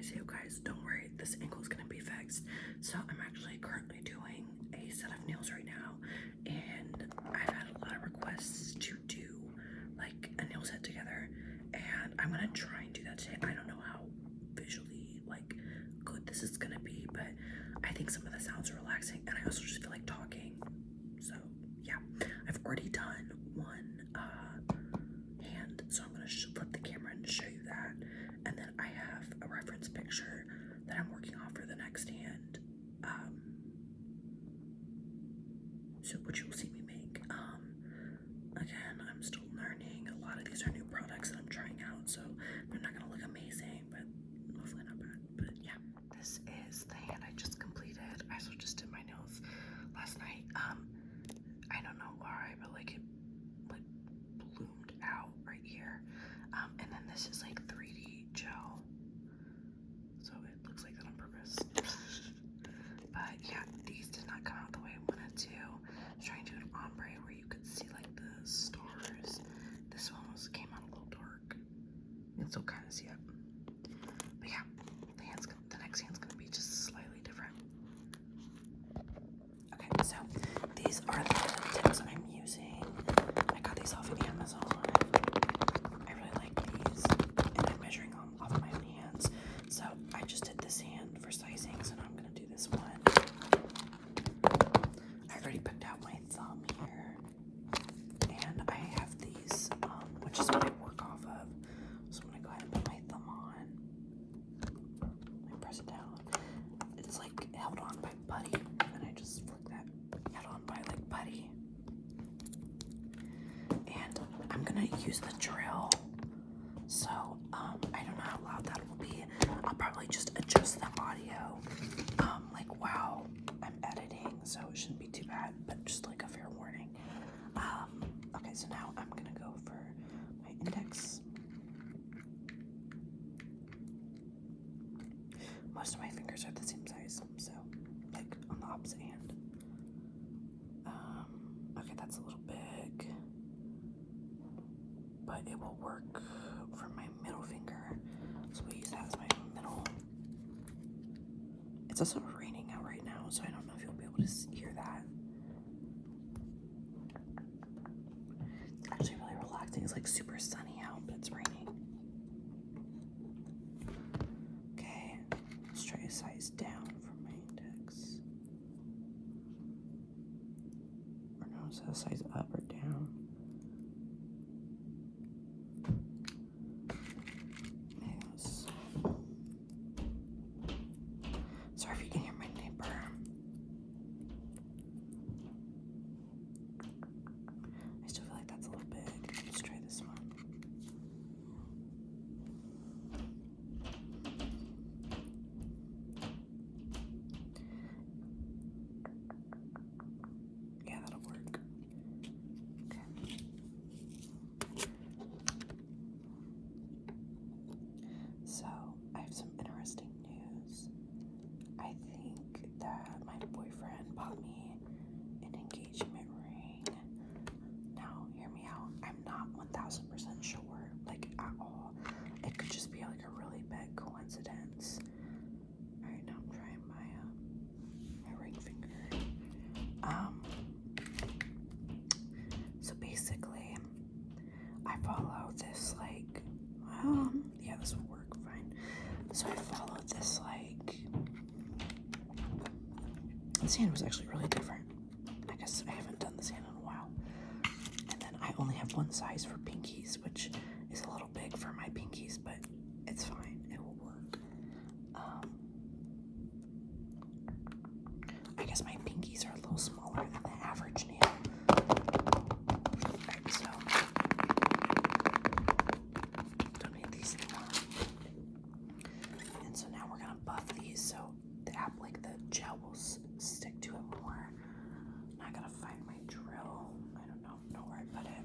So guys, don't worry, this ankle is gonna be fixed. So I'm actually currently doing a set of nails right now, and I've had a lot of requests to do like a nail set together, and I'm gonna try and do that today. I don't know how visually like good this is gonna be, but I think some of the sounds are relaxing, and I also just feel like talking. So yeah, I've already done one hand, so I'm gonna flip the camera and show you that, and then I have a reference picture that I'm working on for the next hand, so which you'll see me make. Again, I'm still learning. A lot of these are new products that I'm trying out, so they're not gonna look amazing, but hopefully not bad. But yeah, this is the hand I just completed. I also just did my nails last night. I don't know why, but like it like bloomed out right here. And then this is like 3D gel, so it looks like that on purpose. But yeah, these did not come out the way I wanted to. I was trying to do an ombre where you could see like the stars. This one came out a little dark. You can still kind of see it. But yeah, the next hand's gonna be just slightly different. Okay, so these are the tips I'm using. I got these off of Amazon. I really like these, and I'm measuring them off of my own hands. So I just did this hand for sizing, so now I'm gonna do this one. I already picked out my thumb here, and I have these, which is what I work off of. So I'm gonna go ahead and put my thumb on. I press it down. It's like held on by putty, and I just flick that held on by like putty. And I'm gonna use the drill. So I don't know how loud that will be. I'll probably just adjust the audio like while I'm editing, so it shouldn't be too bad, but just like a fair warning. Okay, so now I'm gonna go for my index. Most of my fingers are the same size, so like on the opposite hand. Okay, that's a little big, but it will work for my middle finger, so we'll use that as my middle. It's also raining out right now, so I don't know if you'll be able to hear that. It's actually really relaxing. It's like super sunny out, but it's raining. Okay, let's try to size down from my index. Or no, so size up or down. Sorry if you can hear my neighbor. I still feel like that's a little big. Let's try this one. Yeah, that'll work. Okay. So, I have some interesting news. I think that my boyfriend bought me an engagement ring. Now, hear me out. I'm not 1000% sure, like at all. It could just be like a really big coincidence. Alright, now I'm trying my ring finger. So basically, I follow this like, yeah, this will work fine. So I followed this like, this hand was actually really different. I guess I haven't done this hand in a while. And then I only have one size for pinkies, which is a little big for my pinkies, but it's fine. It will work. I guess my pinkies are a little smaller than the average nail. Right, so don't need these anymore. And so now we're gonna buff these so the gel will stick to it more. Now I gotta find my drill. I don't know where I put it.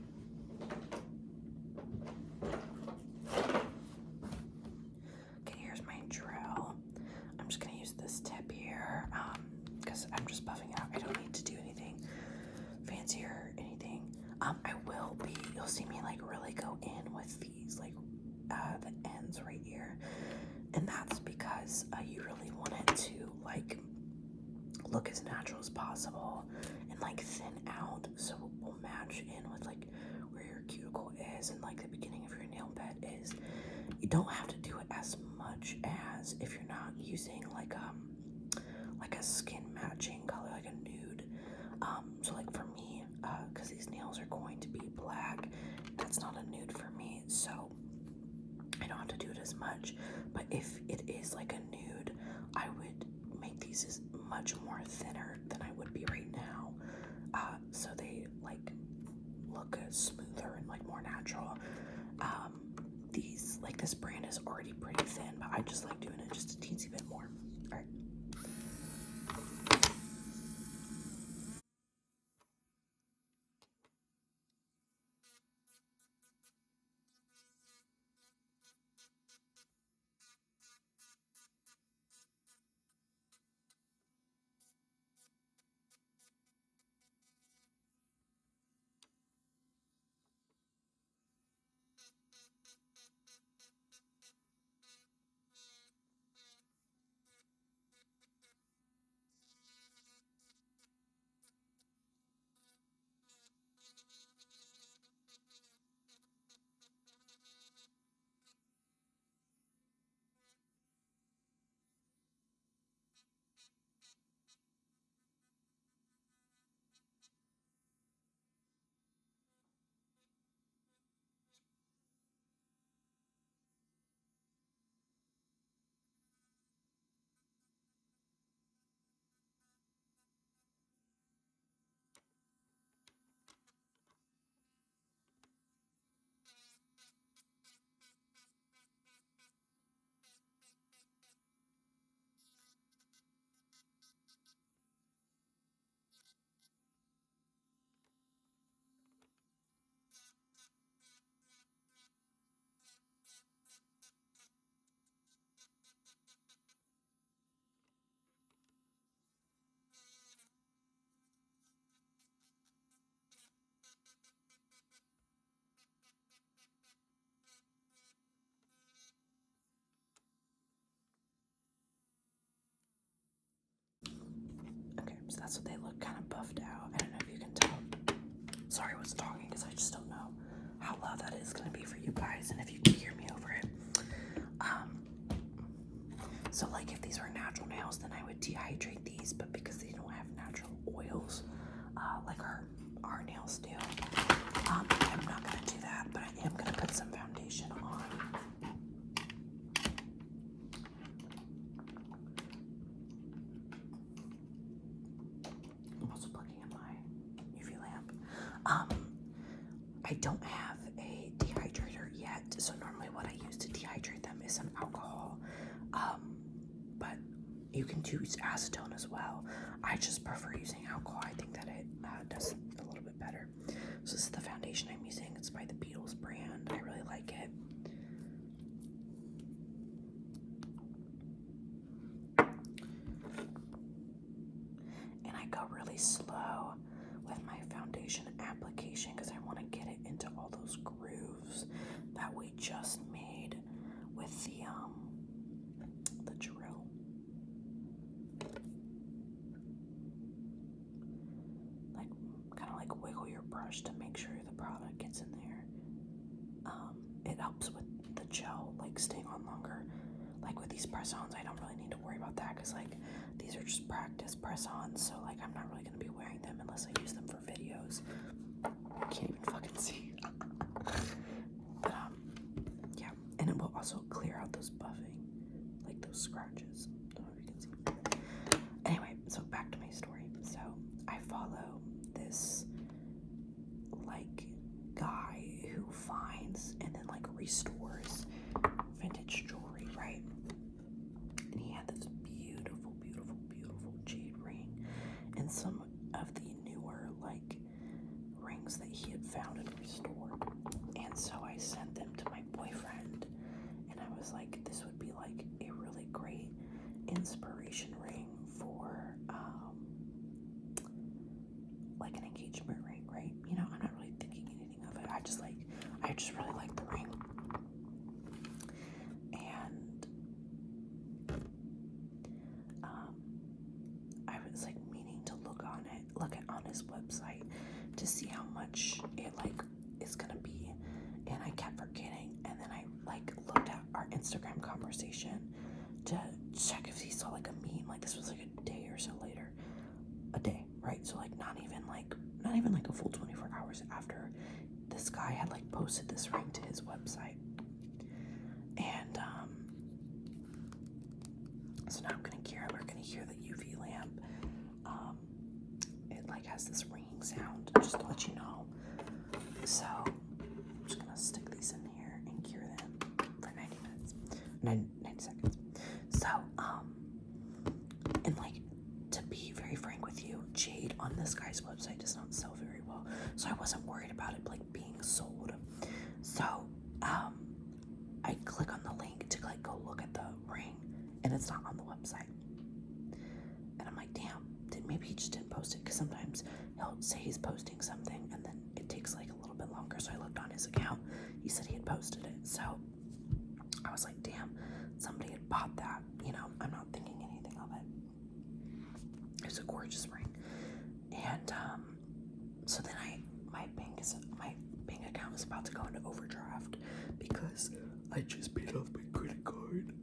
Okay, here's my drill. I'm just gonna use this tip here, because I'm just buffing out. I don't need to do anything fancy or anything. You'll see me like really go in with these, like the ends right here. And that's because like look as natural as possible and like thin out so it will match in with like where your cuticle is and like the beginning of your nail bed is. You don't have to do it as much as if you're not using like a skin matching color, like a nude. So like for me, because these nails are going to be black, that's not a nude for me, so I don't have to do it as much. But if it is like a nude, I would make these as much more thinner than I would be right now, so they like look smoother and like more natural. These, like this brand is already pretty thin, but I just like doing it just a teensy bit more. All right. Okay, so that's what they look, kind of buffed out. I don't know if you can tell. Sorry I was talking because I just don't know how loud that is going to be for you guys and if you can hear me over it. So like if these were natural nails, then I would dehydrate these, but because they don't have natural oils like our nails do, I'm not going to do that, but I am going to put some foundation on. I'm also plugging in my UV lamp. I don't have a dehydrator yet, so normally what I use to dehydrate them is some alcohol, but you can use acetone as well. I just prefer using alcohol. I think that it does a little bit better. So this is the foundation I'm using. It's by the Beatles brand. I really like it. And I go really slow with my foundation application because I want to get it into all those grooves that we just made with the drill. Like, kind of like wiggle your brush to make sure the product gets in there. It helps with the gel like staying on longer. Like with these press-ons, I don't really need to worry about that because like these are just practice press-ons, so like I'm not really gonna be wearing them unless I use them for videos. I can't even fucking see. But yeah, and it will also clear out those buffing, like those scratches. Don't know if you can see. Anyway, so back to my story. So I follow this like guy who finds and then like restores vintage jewelry, right? And he had this beautiful, beautiful, beautiful jade ring and some of the newer like rings that he had found and restored. And so I sent them to my boyfriend and I was like, this would be like a really great inspiration ring for like an engagement ring, right? You know, I'm not really thinking anything of it. I just really like the ring. And his website to see how much it like is gonna be, and I kept forgetting. And then I like looked at our Instagram conversation to check if he saw like a meme. Like this was like a day or so later, a day, right? So like not even like a full 24 hours after this guy had like posted this ring to his website. And so now we're gonna hear the UV lamp. It like has this ringing sound, just to let you know. So I'm just gonna stick these in here and cure them for 90 minutes, 90 seconds. So and like, to be very frank with you, jade on this guy's website does not sell very well, so I wasn't worried about it like being sold. So I click on the link to like go look at the ring, and it's not on the website. And I'm like, damn, maybe he just didn't post it, because sometimes he'll say he's posting something and then it takes like a little bit longer. So I looked on his account, he said he had posted it. So I was like, damn, somebody had bought that, you know. I'm not thinking anything of it. It was a gorgeous ring. And so then my bank account was about to go into overdraft because I just paid off my credit card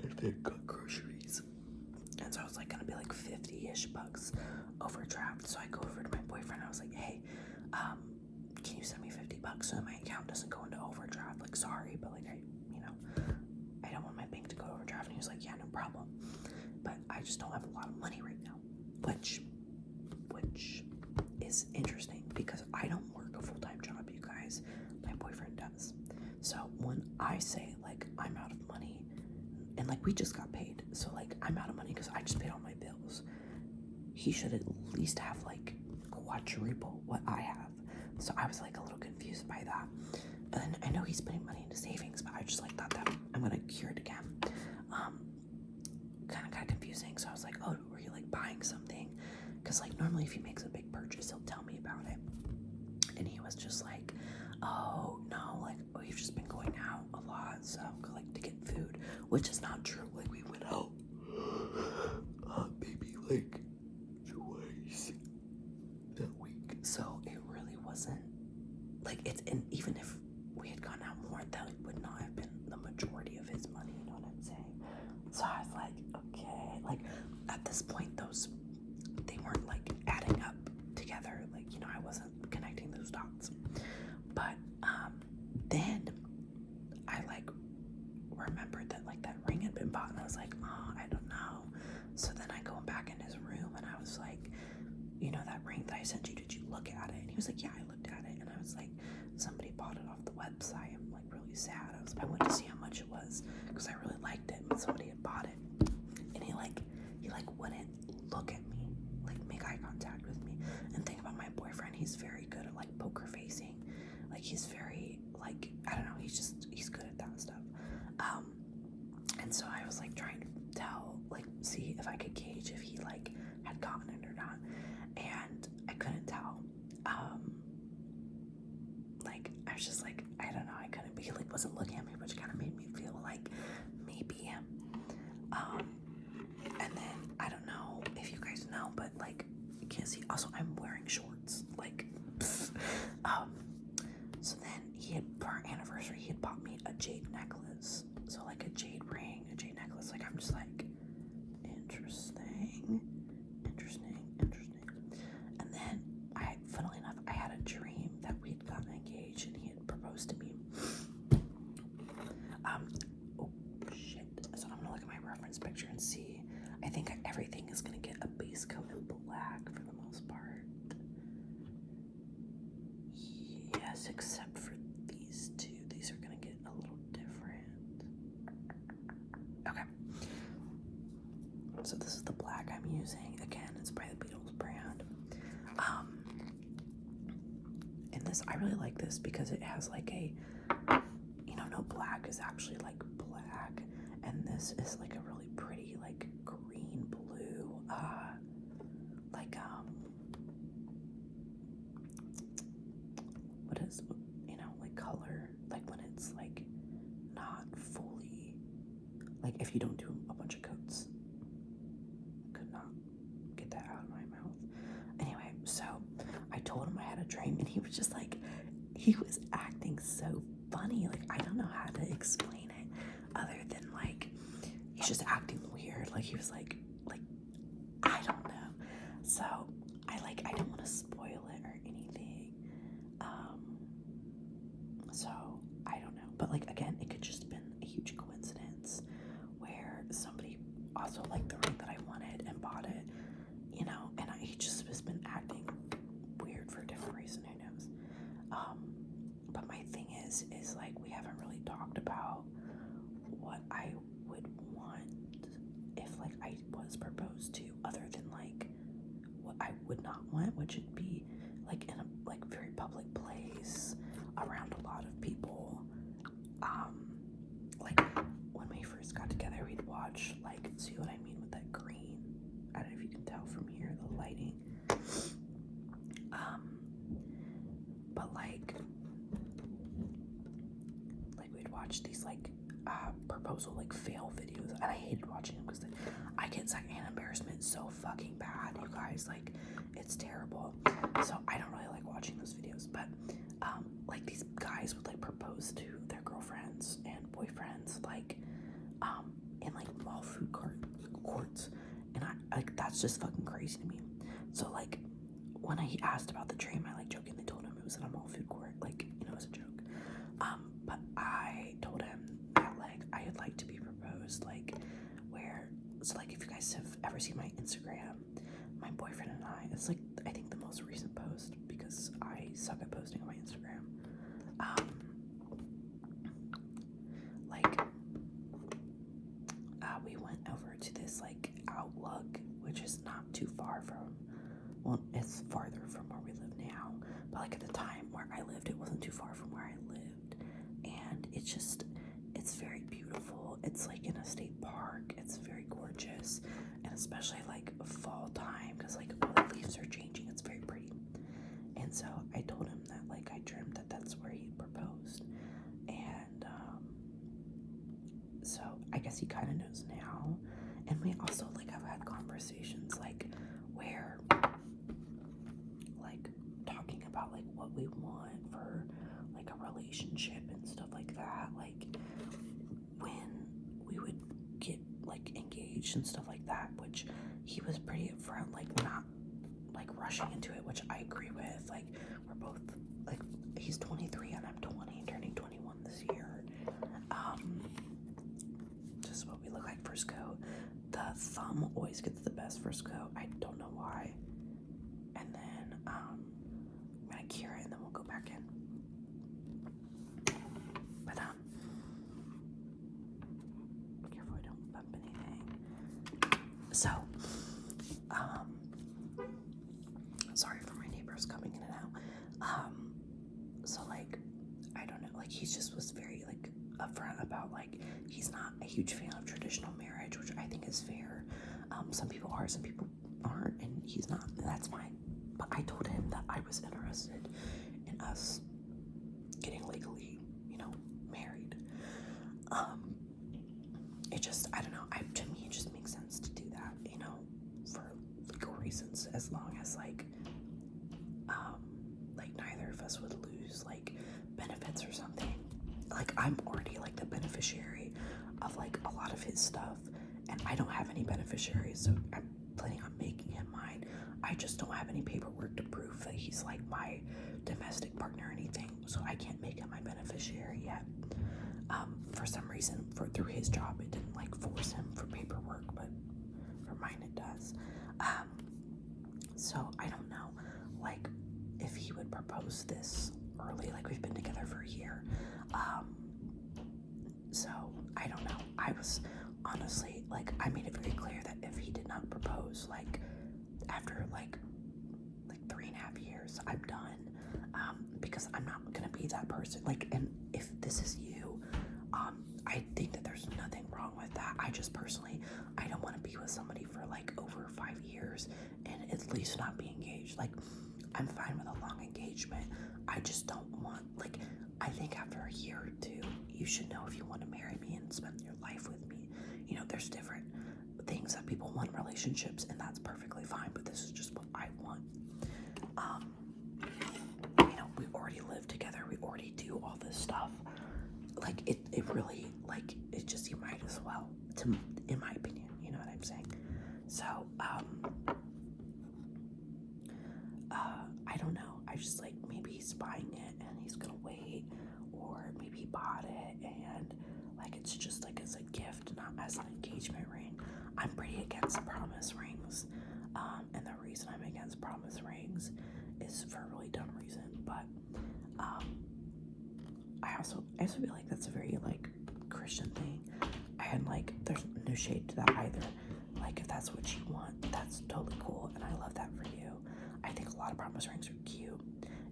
and then got groceries. And so I was like gonna be like 50-ish bucks overdraft. So I go over to my boyfriend. I was like, hey, can you send me 50 bucks so that my account doesn't go into overdraft? Like, sorry, but like I don't want my bank to go overdraft. And he was like, yeah, no problem. But I just don't have a lot of money right now, which is interesting because I don't work a full-time job, you guys. My boyfriend does. So when I say like I'm out of money, and like we just got paid, so like I'm out of money because I just paid all my bills, he should at least have like quadruple what I have. So I was like a little confused by that. And I know he's putting money into savings, but I just like thought that I'm gonna cure it again. Kind of confusing. So I was like, oh, were you like buying something? Because like normally if he makes a big purchase, he'll tell me about it. And he was just like, oh no, like we've just been going out a lot, so like to get food, which is not true. Like we went out maybe like twice that week. So it really wasn't like it's, and even if we had gone out more, that would not have been the majority of his money, you know what I'm saying? So I was like, okay, like at this point they weren't like adding up together, like, you know, I wasn't connecting those dots. But then I like remembered that like that ring had been bought, and I was like, oh, I don't know. So then I go back in his room and I was like, you know, that ring that I sent you, did you look at it? And he was like, yeah, I looked at it. And I was like, somebody bought it off the website. I'm like really sad. I went to see how much it was because I really liked it, but somebody had bought it. And he wouldn't look at me, like make eye contact with me. And think about my boyfriend, he's very good at like poker facing. Like he's very like, I don't know, he's good at that stuff. And so I was like trying to tell, like see if I could gauge if he like had gotten it or not. And I couldn't tell. Like I was just like, I don't know, I couldn't, but he like wasn't looking at me, which kind of made me feel like maybe him. And then I don't know if you guys know, but like you can't see, also I'm wearing shorts, like so then for our anniversary he had bought me a jade necklace, so like a jade ring, a jade necklace. Like I'm just like, interesting. And then funnily enough, I had a dream that we'd gotten engaged and he had proposed to me. Oh shit. So I'm gonna look at my reference picture and see. I think everything is gonna get a base coat in black for the most part. Yes, except for these two. These are gonna get a little different. Okay. So this is the black I'm using. Again, it's by the Beatles brand. And this, I really like this because it has like a, you know, no black is actually like black. And this is like a really pretty like green blue, like, what is, you know, like color, like when it's like not fully, like if you don't do a bunch of coats. Could not get that out of my mouth. Anyway, dream, and he was just like, he was acting so funny. Like, I don't know how to explain it other than like, he's just acting weird. Like, he was like, I don't know. So I don't want to spoil it or anything. So I don't know. But like, again, it could just been a huge coincidence where somebody also liked the ring that I wanted and bought it, you know, and he just has been acting weird for a different reason, who knows. But my thing is like, we haven't really talked about what I would want if like I was proposed to, other than like what I would not want, which would be like in a like very public place around a lot of people. Like when we first got together, we'd watch, like, see what I mean with that green? I don't know if you can tell from here, the lighting. But like we'd watch these like proposal like fail videos, and I hated watching them because I get secondhand embarrassment so fucking bad, you guys. Like, it's terrible. So I don't really like watching those videos. But like, these guys would like propose to their girlfriends and boyfriends like in like mall food courts, and I like, that's just fucking crazy to me. So like, when I asked about the dream, I like jokingly told him it was in a mall food court, like, you know, as a joke. But I told him that like I would like to be proposed like where, so like, if you guys have ever seen my Instagram, my boyfriend and I, it's like, I think the most recent post, because I suck at posting on my Instagram. We went over to this like Outlook, which is not too far from, well, it's farther from where we live now, but like at the time where I lived, it wasn't too far from where I lived, and it's very beautiful. It's like in a state park. It's very gorgeous, and especially like fall time, because like all the leaves are changing. It's very pretty. And so I told him that like I dreamt that that's where he proposed, and so I guess he kind of knows now. And we also like have had conversations like where like talking about like what we want for like a relationship and stuff like that, like when we would get like engaged and stuff like that, which he was pretty upfront, like not like rushing into it, which I agree with. Like, we're both like, he's 23 and I'm 20, turning 21 this year. Just what we look like first coat. The thumb always gets the best first coat. I don't know why. And then I'm gonna cure it and then we'll go back in. But be careful I don't bump anything. So sorry for my neighbors coming in and out. So like, I don't know, like, he just was very like upfront about like, he's not a huge fan of traditional marriage, which I think is fair. Some people are, some people aren't, and he's not, and that's fine. But I told him that I was interested in us getting legally, you know, married. It just, I don't know, to me it just makes sense to do that, you know, for legal reasons, as long as like neither of us would lose like benefits or something. Like, I'm already like the beneficiary of like a lot of his stuff, and I don't have any beneficiaries, so I'm planning on making him mine. I just don't have any paperwork to prove that he's like my domestic partner or anything, so I can't make him my beneficiary yet. For some reason, through his job, it didn't like force him for paperwork, but for mine it does. So I don't know, like, if he would propose this early, like, we've been together for a year. So I don't know. I was honestly, like, I made it very clear that if he did not propose, like, after like 3.5 years, I'm done. Because I'm not gonna be that person. Like, and if this is you, I think that there's nothing wrong with that. I just personally, I don't want to be with somebody for like over 5 years and at least not be engaged. Like, I'm fine with a long engagement. I just don't want, like, I think after a year or two, you should know if you want to marry me and spend your life with me. You know, there's different things that people want in relationships, and that's perfectly fine, but this is just what I want. already live together. We already do all this stuff. Like, it really, like, it's just, you might as well, in my opinion, you know what I'm saying? So, I don't know. I just, like, maybe he's buying it and he's gonna wait, or maybe he bought it and, like, it's just, like, as a gift, not as an engagement ring. I'm pretty against promise rings, and the reason I'm against promise rings is for a really dumb reason, but, I also feel like that's a very, like, Christian thing, and, like, there's no shade to that either. Like, if that's what you want, that's totally cool, and I love that for you. I think a lot of promise rings are cute.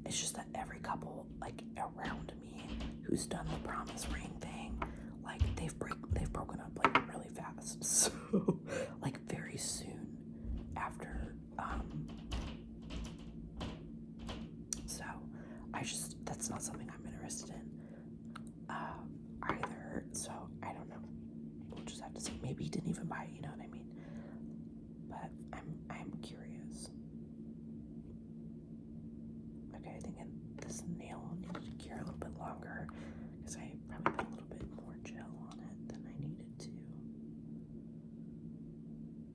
It's just that every couple, like, around me who's done the promise ring thing, like, they've broken up, like, really fast. So, like, very soon after, so that's not something I'm interested in, either. So, I don't know. We'll just have to see. Maybe he didn't even buy it, you know what I mean? But I'm curious. Okay, I think this nail needed to cure a little bit longer because I probably put a little bit more gel on it than I needed to.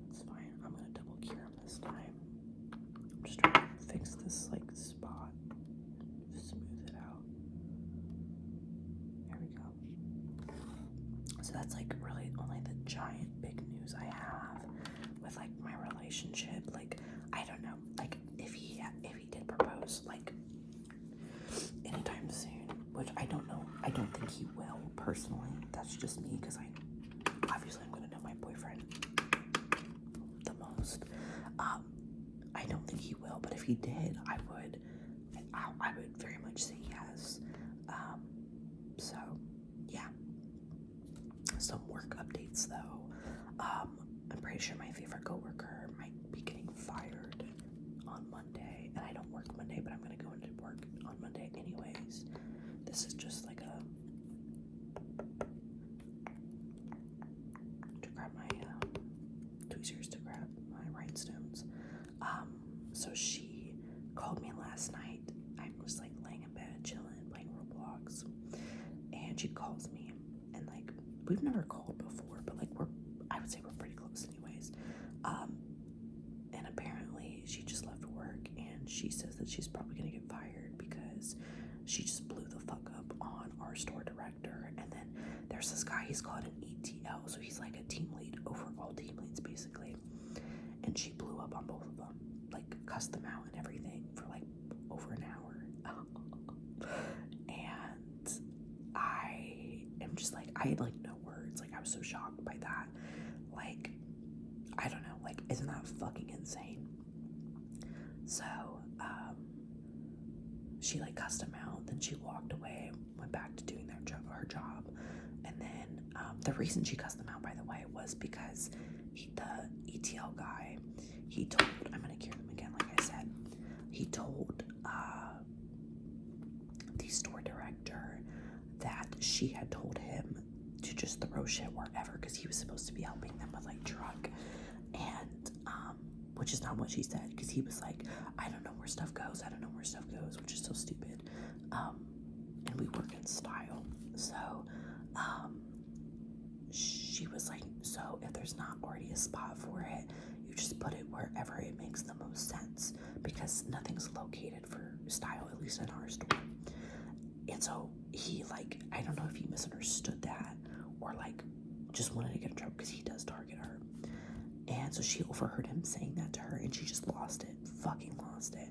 That's fine. I'm gonna double cure him this time. I'm just trying to fix this, like, spot. Smooth it out. There we go. So that's, like, really only the giant big news I have with, like, my relationship. Like, I don't know, like, if he did propose, like, anytime soon, which I don't know, I don't think he will, personally. That's just me, because obviously I'm gonna know my boyfriend the most. I don't think he will, but if he did, I would very much say yes. So yeah. Some work updates though. I'm pretty sure my favorite coworker might be getting fired on Monday, and I don't work Monday, but I'm gonna go into work on Monday anyways. This is just like to grab my tweezers to grab my rhinestones. So she called me last night. I was, like, laying in bed chilling, playing Roblox, and she calls me, and, like, we've never called before, but, like, I would say we're pretty close anyways. And apparently she just left work, and she says that she's probably gonna get fired because she just blew the fuck up on our store director. And then there's this guy, he's called an ETL, so he's like a team lead over all team leads basically, and she blew up on both of them, like, cussed them out and everything for, like, over an hour. And I am just, like, I had, like, no words. Like, I was so shocked by that. Like, I don't know, like, isn't that fucking insane? So, she, like, cussed him out, then she walked away, went back to doing her job, and then, the reason she cussed him out, by the way, was because the ETL guy, I'm gonna cure him again, like I said, he told, the store director that she had told him to just throw shit wherever, because he was supposed to be helping them with, like, truck, and which is not what she said, because he was like, I don't know where stuff goes, which is so stupid. And we work in style, so she was like, so if there's not already a spot for it, you just put it wherever it makes the most sense, because nothing's located for style, at least in our store. And so he, like, I don't know if he misunderstood that, or, like, just wanted to get in trouble, because he does target her. And so she overheard him saying that to her, and she just fucking lost it.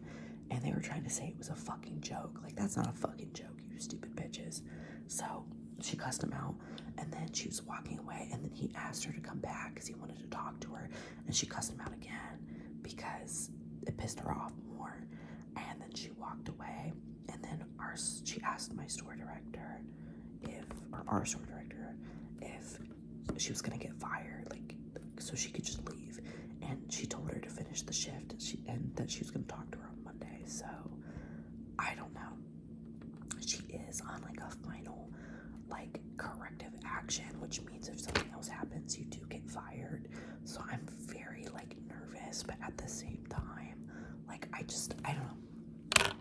And they were trying to say it was a fucking joke. Like, that's not a fucking joke, you stupid bitches. So she cussed him out, and then she was walking away, and then he asked her to come back because he wanted to talk to her, and she cussed him out again because it pissed her off more. And then she walked away, and then she asked my store director our store director if she was gonna get fired, like, so she could just leave. And she told her to finish the shift, and that she was gonna talk to her on Monday. So I don't know. She is on, like, a final, like, corrective action, which means if something else happens, you do get fired. So I'm very, like, nervous, but at the same time, like, I don't know.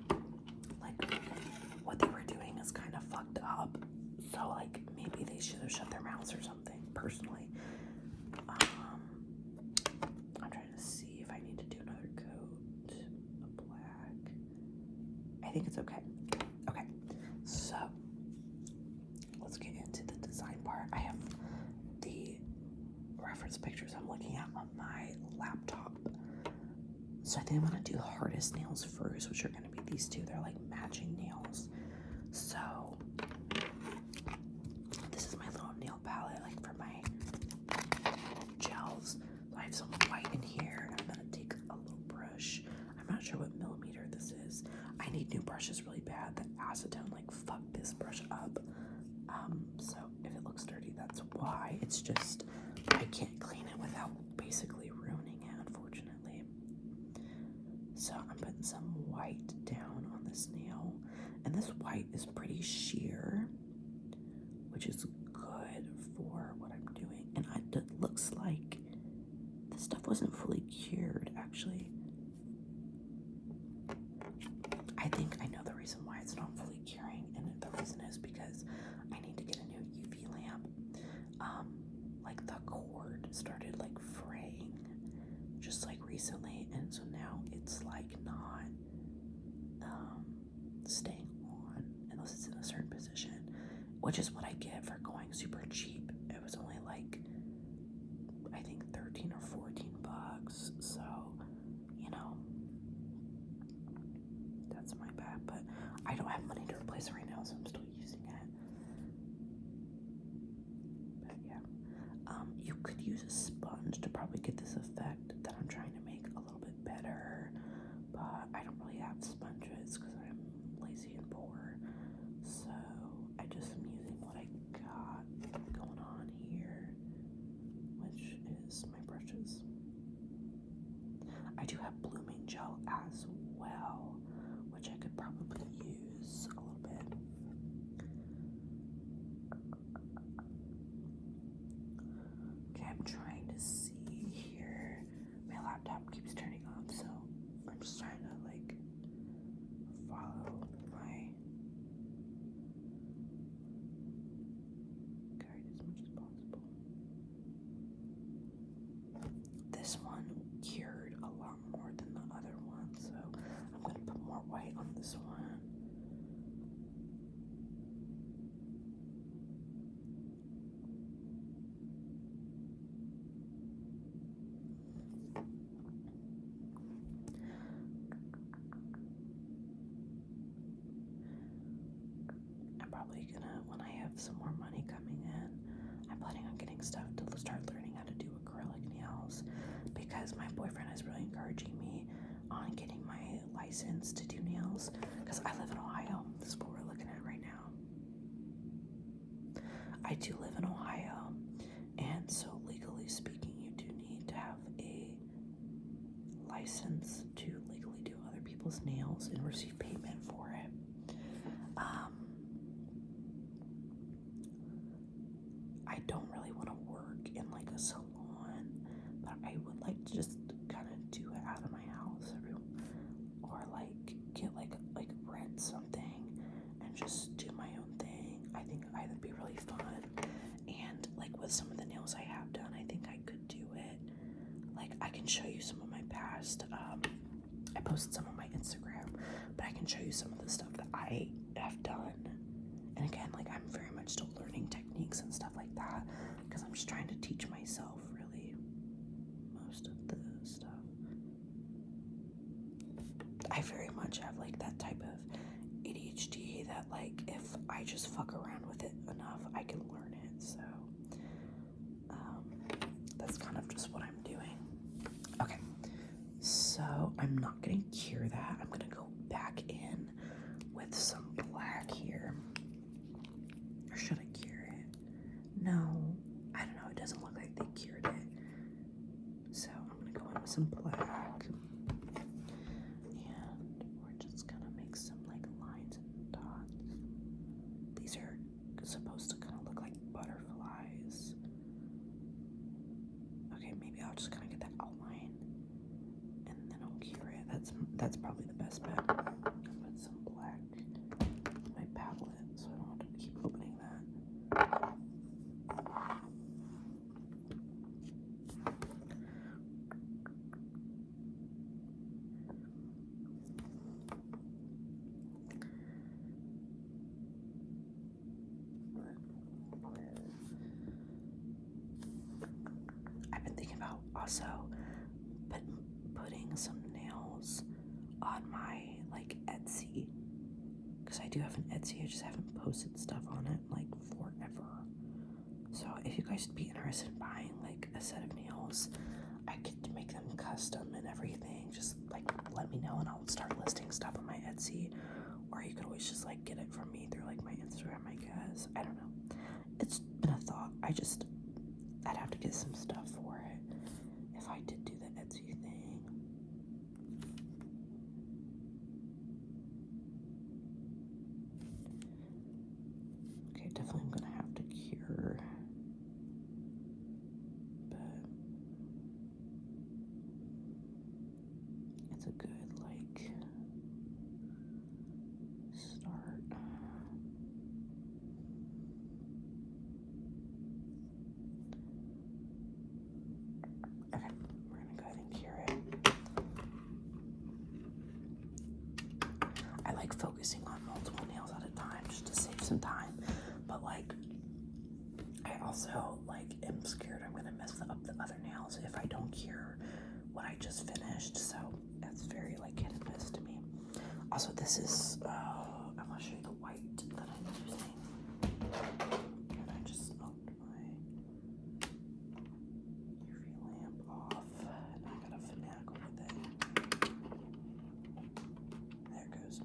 Like, personally. I'm trying to see if I need to do another coat of black. I think it's okay. Okay, so let's get into the design part. I have the reference pictures I'm looking at on my laptop. So I think I'm gonna do the hardest nails first, which are gonna be these two. They're like matching nails. So this is my little nail palette, like for my gels. So I have some white in here. I'm gonna take a little brush. I'm not sure what millimeter this is. I need new brushes really bad. The acetone like fucked this brush up. So if it looks dirty, that's why. It's just I can't clean it without basically ruining it, unfortunately. So I'm putting some white down on this nail, and this white is pretty sheer, which is good for what I'm doing. And it looks like this stuff wasn't fully cured, actually. I think I know the reason why it's not fully curing, and the reason is because I need to get a new UV lamp. Like the cord started like fraying just like recently, and so now it's like not staying on unless it's in a certain position, which is what I get for going super cheap. It was only like I think 13 or 14 bucks, so you know, that's my bad. But I don't have money to replace it right now, so I'm still using it. But yeah, you could use a sponge to probably get this effect that I'm trying to make a little bit better, but I don't really have sponges because I'm lazy and poor, so I just am using what I got going on here, which is my brushes. I do have blooming gel as well, which I could probably use a little bit. Okay, I'm trying to see here. My laptop keeps turning off, so I'm just trying to like follow my guide as much as possible. This one cured a lot more than the other one, so I'm going to put more white on this one. I'm probably gonna, when I have some more money coming in, I'm planning on getting stuff to start learning how to do acrylic nails, because my boyfriend is really encouraging me on getting my license to do nails, because I live in Ohio. This is what we're looking at right now. I do live in Ohio, and so legally speaking, you do need to have a license to legally do other people's nails and receive payment for it. I don't really want to work in like a salon, but I would like to just kind of do it out of my house, or like get like rent something and just do my own thing. I think that'd be really fun. And like with some of the nails I have done, I think I could do it. Like I can show you some of my past. I posted some on my Instagram, but I can show you some of the stuff that I have done. And again, like I'm very much still learning techniques and stuff like that, because I'm just trying to teach myself really most of the stuff. I very much have like that type of ADHD that like if I just fuck around with it enough, I can learn it. So that's kind of just what I'm doing. Okay, so I'm not gonna cure that. I'm gonna go back in with some black here. Or should I cure it? No, I don't know. It doesn't look like they cured it. So I'm gonna go in with some black, and we're just gonna make some like lines and dots. These are supposed to kind of look like butterflies. Okay, maybe I'll just kind of get that outline, and then I'll cure it. That's probably the best bet. I'll put some black in my palette, so I don't have to keep opening that. also putting some nails on my like Etsy, because I do have an Etsy. I just haven't posted stuff on it like forever. So if you guys would be interested in buying like a set of nails, I could make them custom and everything. Just like let me know and I'll start listing stuff on my Etsy. Or you could always just like get it from me through like my Instagram, I guess. I don't know. It's been a thought. I'd have to get some stuff for it if I did do the Etsy thing. Okay, definitely I'm gonna have to cure. But it's a good like start. Okay, we're gonna go ahead and cure it. I like focusing on multiple nails at a time just to save some time, but like I also like am scared I'm gonna mess up the other nails if I don't cure what I just finished. So that's very like hit and miss to me. Also, this is I'm gonna show you the white that I'm using. And I just knocked my UV lamp off, and I gotta finagle with it. There it goes.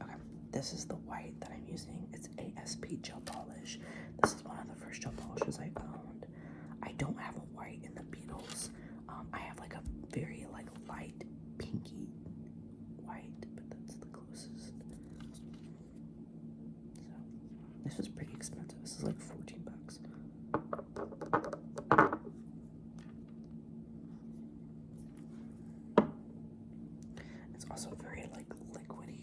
Okay, this is the white that I'm using. It's ASP gel polish. This is one of the first gel polishes I owned. I don't have a white in the Beetles. I have like a very like light pinky white, but that's the closest. So this was pretty expensive. This is like $14. It's also very like liquidy.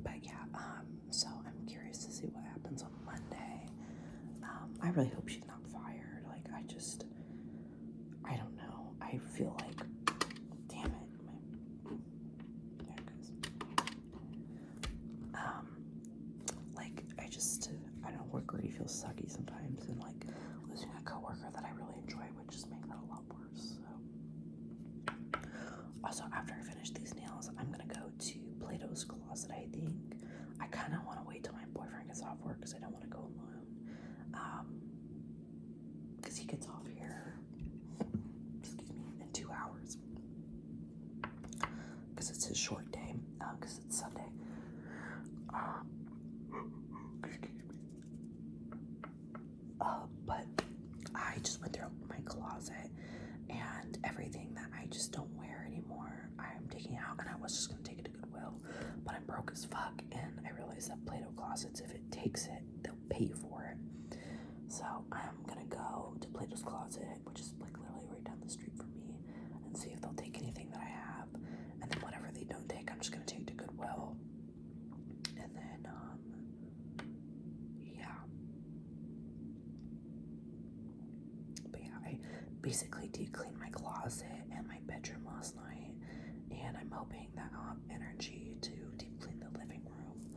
But yeah, so I'm curious to see what happens on Monday. I really hope she's not fired. Like I don't know. I feel like, damn it. There it goes. Like I don't know, work already feels sucky sometimes, and like losing a coworker that I really enjoy would just make that a lot worse. So also, after I finish these nails, I'm gonna go to Plato's Closet, I think. I kind of want to wait till my boyfriend gets off work because I don't want to go alone. Because he gets off here, excuse me, in 2 hours. Because it's his short day, because it's Sunday. Excuse me. But I just went through my closet, and everything that I just don't wear anymore, I'm taking out, and I was just gonna take it to Goodwill, but I'm broke as fuck, and I realized that Play-Doh Closets, if it takes it, they'll pay you for it. So I'm gonna go to Plato's Closet, which is like literally right down the street from me, and see if they'll take anything that I have, and then whatever they don't take, I'm just gonna take to Goodwill. And then yeah. But yeah, I basically deep-cleaned my closet and my bedroom last night, and I'm hoping that I'll have energy to deep clean the living room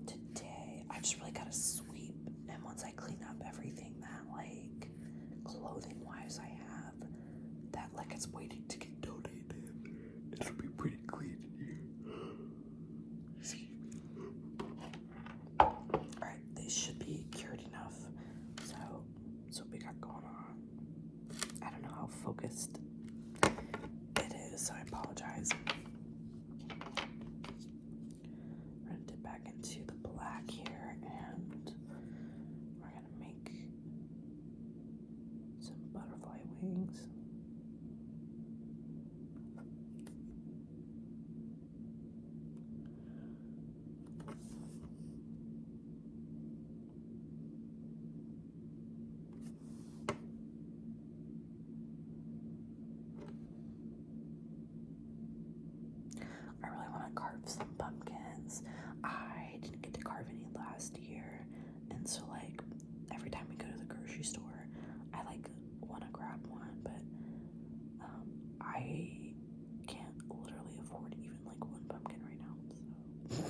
today. I just really gotta sweep, and once I clean up everything that like clothing wise I have that like it's waiting to get donated, it'll be pretty clean in here. Excuse me. Alright, they should be cured enough. So we got going on. I don't know how focused it is, so I apologize. We're gonna dip back into the black here, and we're gonna make some butterfly wings. I really want to carve some pumpkins. I didn't get to carve any last year, and so like every time we go to the grocery store, I like want to grab one, but I I can't literally afford even like one pumpkin right now. So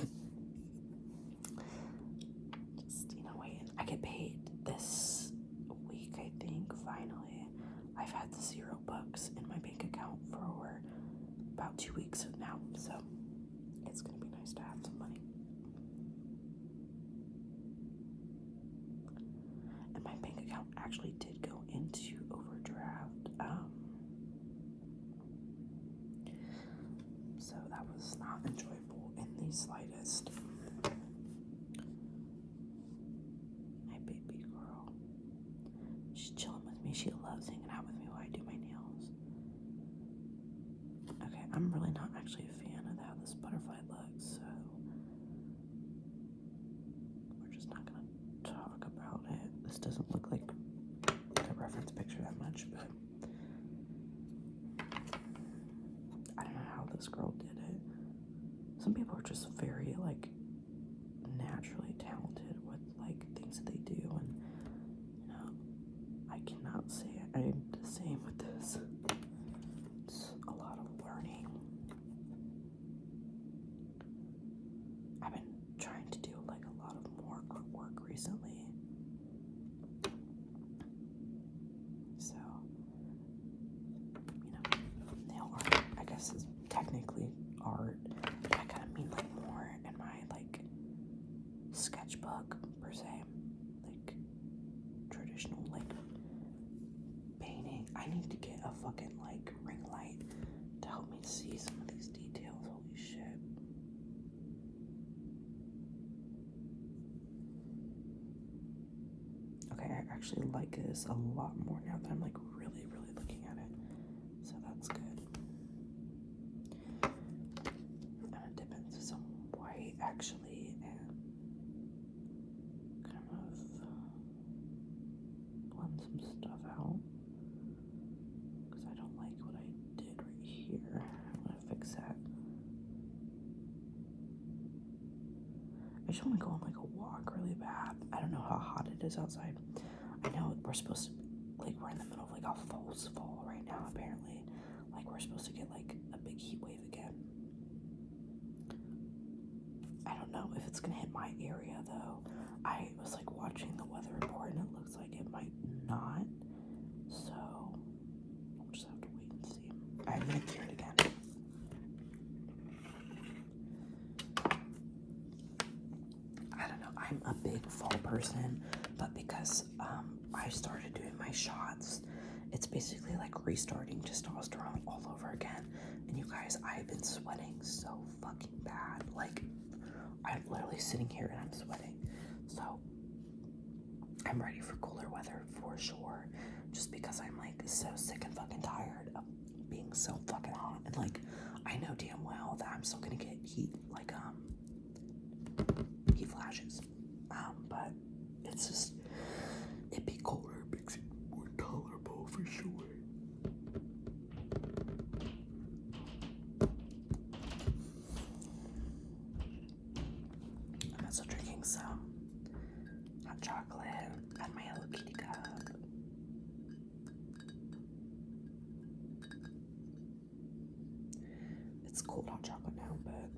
just, wait. I get paid this week, I think, finally. I've had $0 in my bank account for about 2 weeks now, so it's gonna be nice to have some money. And my bank account actually did go into overdraft. So that was not enjoyable in the slightest. My baby girl. She's chilling with me. She loves hanging out with me while I do my nails. Okay, I'm really not actually a fan of how this butterfly looks, so we're just not gonna talk about it. This doesn't look like the reference picture that much, but I don't know how this girl did it. Some people are just very like naturally talented with like things that they do, and I cannot say it. I'm the same with this. It's a lot of learning. I've been trying to do like a lot of more artwork recently. So, nail art, I guess, is technically art. I kind of mean like more in my like sketchbook per se, like traditional like painting. I need to get a fucking like ring light to help me see some of these details. Holy shit. Okay, I actually like this a lot more now that I'm like really looking at it. So that's good. I'm gonna dip into some white actually and kind of blend some stuff out because I don't like what I did right here. I'm gonna fix that. I just want to go on like a walk really bad. I don't know how hot it is outside. I know we're supposed to, like, we're in the middle of like a false fall right now apparently. Like we're supposed to get like a big heat wave again. I don't know if it's gonna hit my area though. I was like watching the weather report and it looks like it might not. So we'll just have to wait and see. I'm gonna cure it again. I don't know. I'm a big fall person, but because I started doing my shots, it's basically like restarting testosterone all over again. And you guys, I've been sweating so fucking bad. Like, I'm literally sitting here and I'm sweating. So I'm ready for cooler weather for sure. Just because I'm like so sick and fucking tired of being so fucking hot. And like, I know damn well that I'm still gonna get heat, like heat flashes. But it's just, it be colder makes it more tolerable for sure. I'm also drinking some hot chocolate and my Hello Kitty cup. It's cold hot chocolate now, but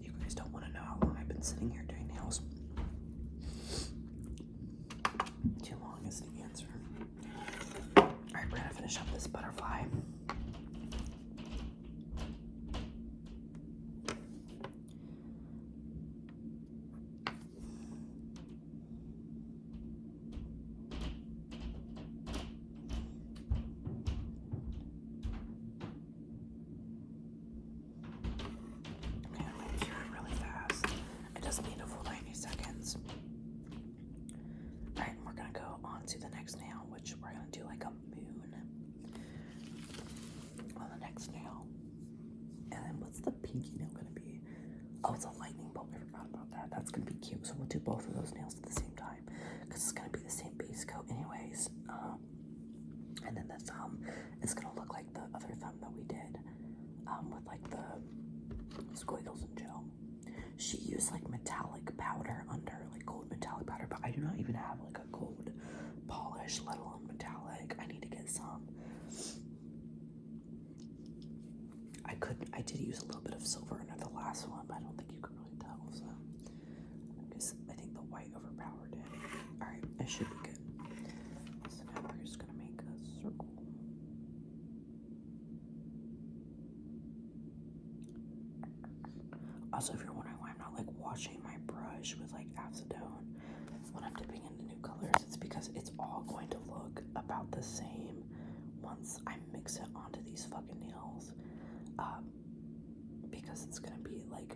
you guys don't want to know how long I've been sitting here doing nails. Too long is the answer. Alright, we're gonna finish up this butterfly. Okay, I'm gonna cure it really fast. It doesn't need a full 90 seconds. Alright, we're gonna go on to the next nail, which we're gonna do like a moon on the next nail. And then what's the pinky nail gonna be? Oh, it's a lightning bolt. I forgot about that. That's gonna be cute. So we'll do both of those nails at the same time because it's gonna be the same base coat anyways. And then the thumb is gonna look like the other thumb that we did with like the squiggles and gel. She used like metallic powder under, like gold metallic powder, but I do not even have like finish, let alone metallic. I need to get some. I did use a little bit of silver under the last one, but I don't think you could really tell, so I think the white overpowered it. Alright, it should be good. So now we're just gonna make a circle. Also, if you're wondering why I'm not like washing my brush with like acetone when I'm dipping into new colors, it's because it's all going to look about the same once I mix it onto these fucking nails. Because it's gonna be like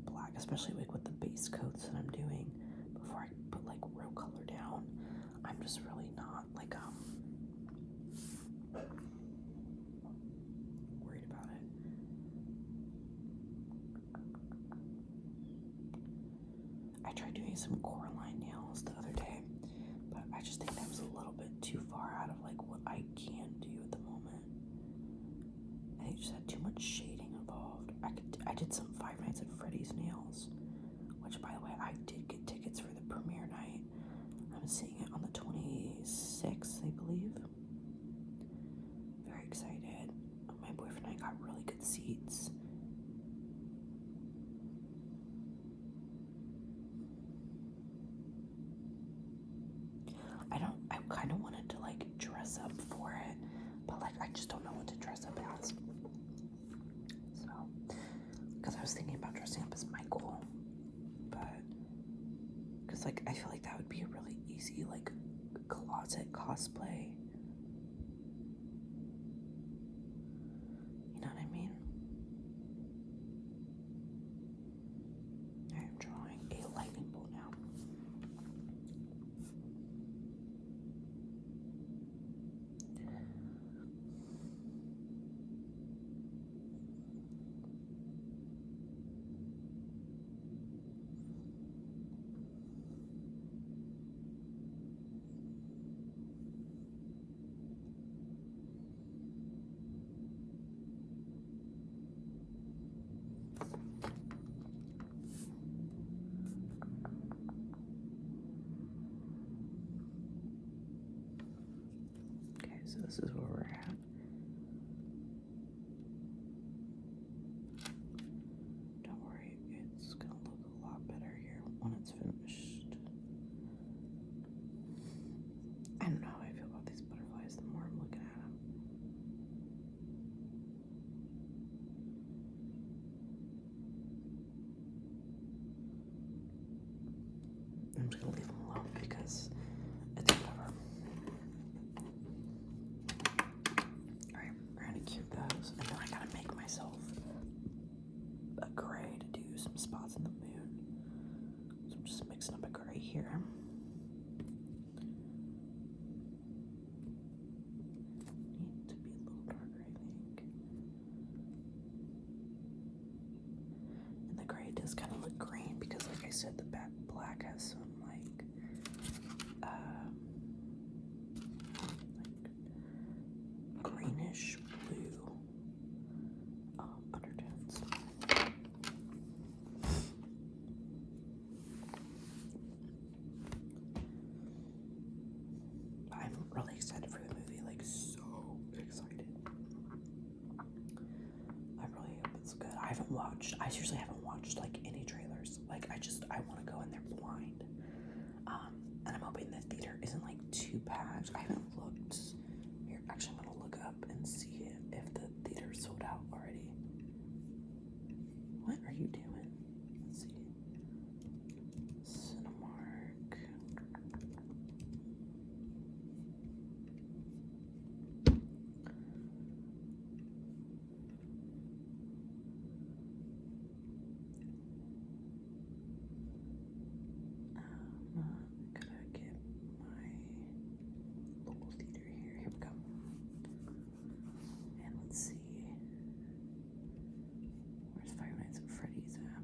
black, especially like with the base coats that I'm doing before I put like real color down. I'm just really not like worried about it. I tried doing some Coraline nails the other day, but I just think that was a little bit too far out of like what I can do at the moment. I think it just had too much shading involved. I did some Five Nights at Freddy's nails, which, by the way, I did get tickets for the premiere night. I'm seeing it on the 26th, I believe. Very excited. My boyfriend and I got really good seats. I kind of wanted to like dress up for it, but like I just don't know what to dress up as. So, because I was thinking about dressing up as Michael, but because like I feel like that would be a really easy like closet cosplay. You know what I mean? I'm drawing a lightning bolt now. So this is where we're at. Don't worry, it's gonna look a lot better here when it's finished. I don't know how I feel about these butterflies the more I'm looking at them. I'm just gonna leave them alone because it's whatever. Alright, we're gonna cue those, and then I gotta make myself a gray to do some spots in the moon. So I'm just mixing up a gray here. Need to be a little darker, I think. And the gray does kind of look green because, like I said, the black has some like greenish blue undertones. I'm really excited for the movie, like so excited. I really hope it's good. I seriously haven't watched like any trailers. Like I want to go in there blind. And I'm hoping the theater isn't like too packed. I haven't looked. Here, actually I'm gonna look up and see if the theater's sold out already. What are you doing? Let's see. Cinemark. Gotta get my local theater here. Here we go. And let's see. Where's Five Nights at Freddy's at?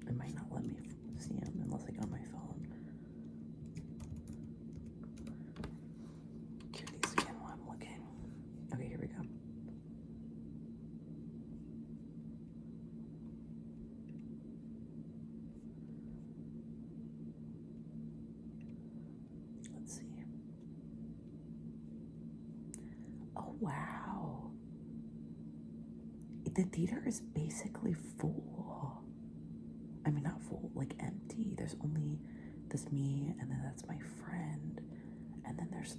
It might not let me see him unless I get on my phone. Cue these again while I'm looking. Okay, here we go. wow. The theater is basically full. I mean, not full, like empty. There's only this me, and then that's my friend, and then there's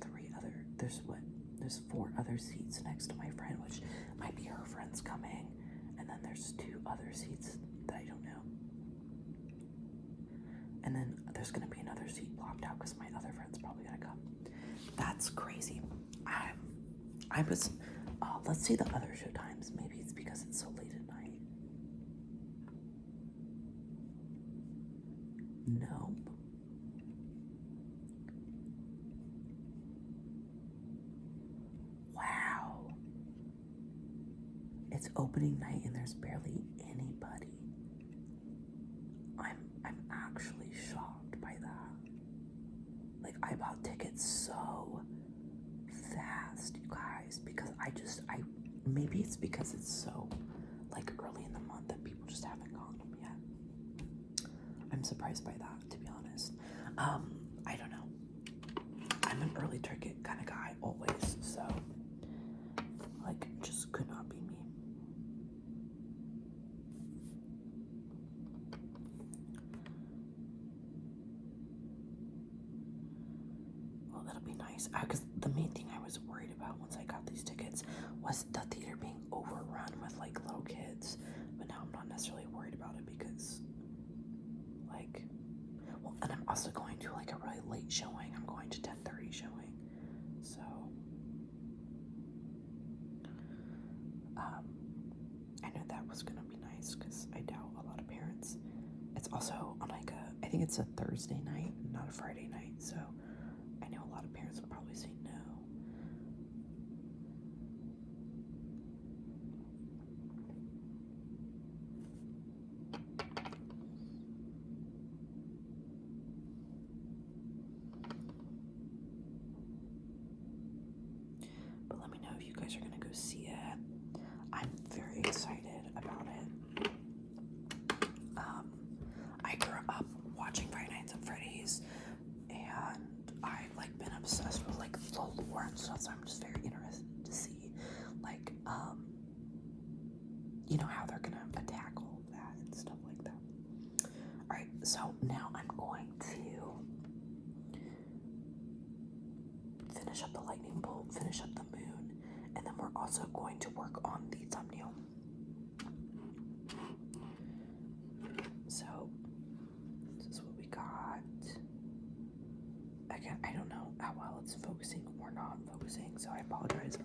there's 4 other seats next to my friend, which might be her friends coming, and then there's 2 other seats that I don't know. And then there's gonna be another seat blocked out because my other friend's probably gonna come. That's crazy. I was, let's see the other show times. Maybe it's because it's so late at night. No. Wow. It's opening night and there's barely anybody. I'm actually shocked by that. Like, I bought tickets so fast, you guys, because maybe it's because it's so like early in the month that people just haven't gone yet. I'm surprised by that, to be honest. I don't know. I'm an early ticket kind of guy always, so like just could not be me. Well, that'll be nice. Because the main thing I was worried about once I got these tickets was the theater being overrun with like little kids. But now I'm not necessarily worried about it because, like, well, and I'm also going to like a really late showing. I'm going to 10:30 showing, so I know that was gonna be nice because I doubt a lot of parents. It's also on like I think it's a Thursday night, not a Friday night, so I know a lot of parents would probably say no. But let me know if you guys are gonna go see it. I'm very excited about it. I grew up watching Friday Nights at Freddy's, and I've like been obsessed with like the lore and stuff, so I'm just very interested to see like you know, how they're gonna attack all of that and stuff like that. Alright, so now I'm going to finish up the lightning bolt, finish up the moon, and then we're also going to work on the thumbnail. So this is what we got. Again, I don't know how well it's focusing or not focusing, so I apologize.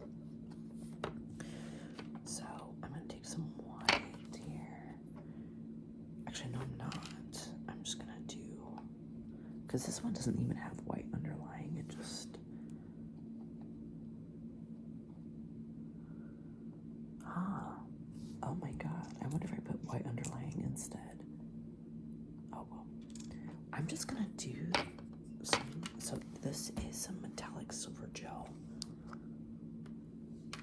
So I'm gonna take some white here. Actually, no, I'm not. I'm just gonna do, because this one doesn't even have white underlying, it just, oh my god, I wonder if I put white underlying instead. Oh well. I'm just gonna do some, so this is some metallic silver gel.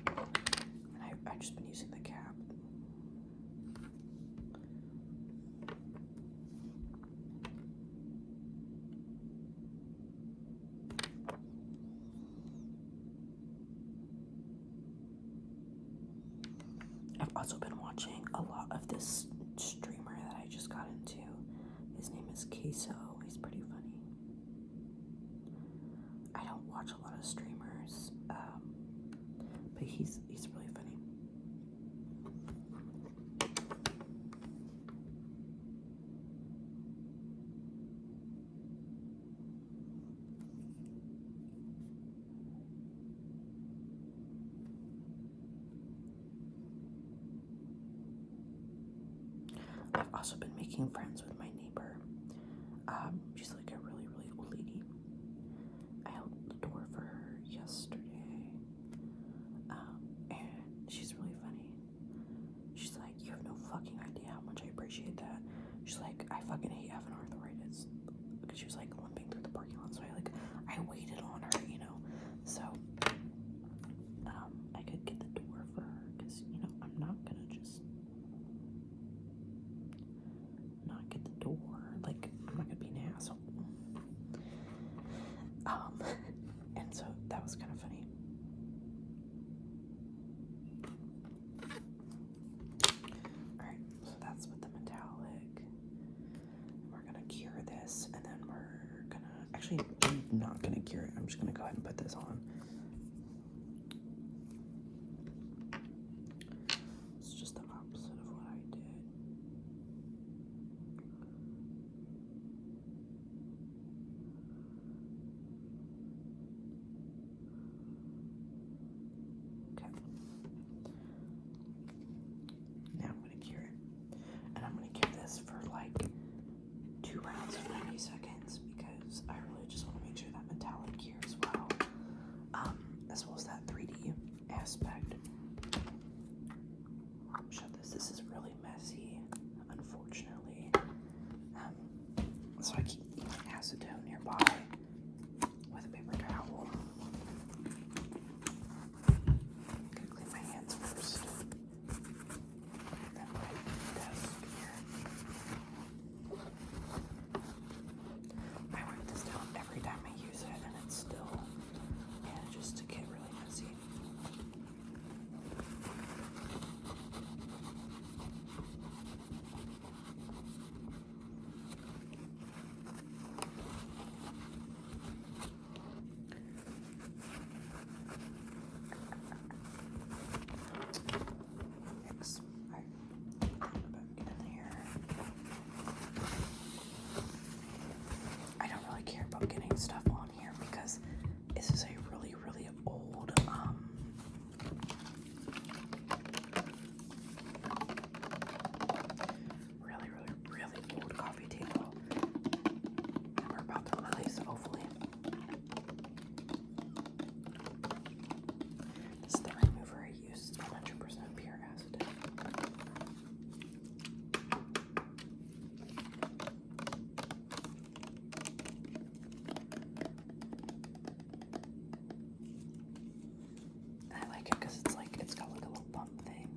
And I've just been using the cap. I've also been watching a lot of this streamer that I just got into. His name is Queso. He's pretty funny. I don't watch a lot of streamers, but he's really funny. I've also been making friends with my neighbor. She's like a really, really old lady. I held the door for her yesterday. And she's really funny. She's like, you have no fucking idea how much I appreciate that. She's like, I fucking hate having arthritis. Because she was like limping through the parking lot, so I waited on her, you know. So I could get the door for her, because, you know, I'm not gonna just not get the door. Like, I'm not gonna be an asshole. And so that was kind of funny. actually, I'm not going to cure it. I'm just going to go ahead and put this on. It's just the opposite of what I did. Okay. Now I'm going to cure it. And I'm going to cure this for like 2 rounds of 90 seconds because I really just want to make sure that metallic cures well, as well as that 3D aspect. I'll show this. This is really messy, unfortunately. So I keep acetone nearby with a paper towel. Gotta clean my hands first. Then my desk here. I wipe this down every time I use it, and it still manages to get really messy. Yikes. Alright, back in here. I don't really care about getting stuff on here because this is a really, really old, really old coffee table that we're about to replace, hopefully. This is the remover I use. It's 100% pure acid. I like it because it's got like a little bump thing.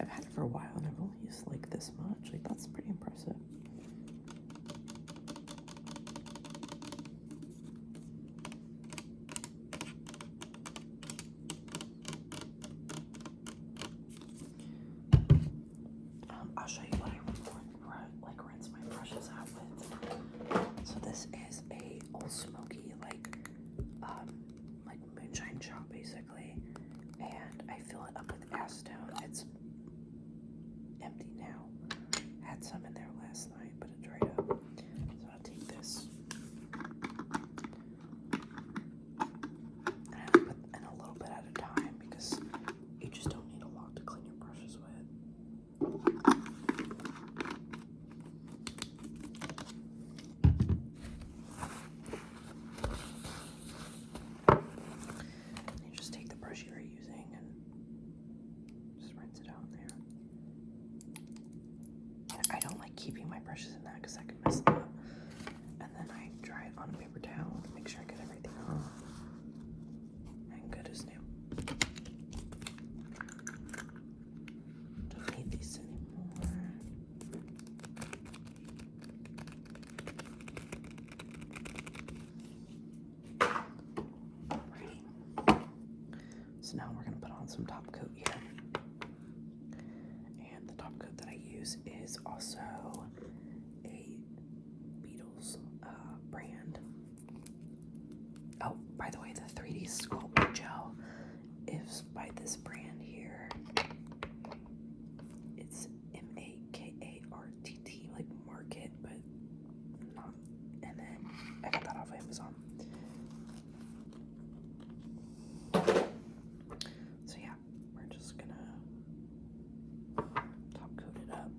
I've had it for a while and I've only used like this much. Like, that's pretty impressive. I'll show you what I rinse my brushes out with. So this is a Old Smoky like moonshine shot basically, and I fill it up with acetone. It's empty now. I had some in there last night, but it dried up. So I'll take this and I put in a little bit at a time because you just don't need a lot to clean your brushes with. You just take the brush you were using and just rinse it out in there. I don't like keeping my brushes in that because I can mess them up. And then I dry it on a paper towel to make sure I get everything off. And good as new. Don't need these anymore. Alrighty. So now we're going to put on some top coat here. And the top coat that I use is also a Beatles brand. Oh, by the way, the 3D Sculpt Gel is by this brand here. It's MAKARTT, like market, but not. And then I got that off Amazon. So yeah, we're just gonna top coat it up.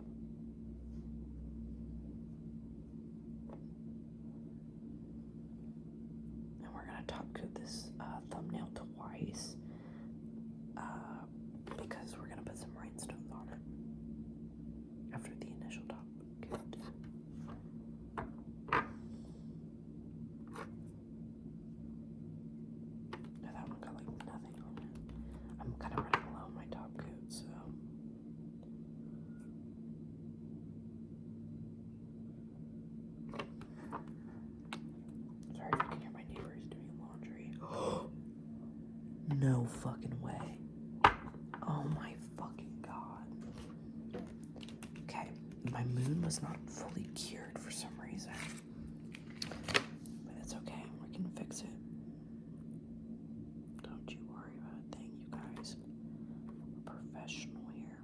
And we're gonna top coat this thumbnail twice because we're gonna put some rhinestones on it after the initial top coat. Now that one got like nothing on it. I'm kind of running low on my top coat, so. Sorry if you can hear my neighbors doing laundry. No fucking way. Oh my fucking god. Okay, my moon was not fully cured for some reason. But it's okay, we can fix it. Don't you worry about a thing, you guys. We're professional here.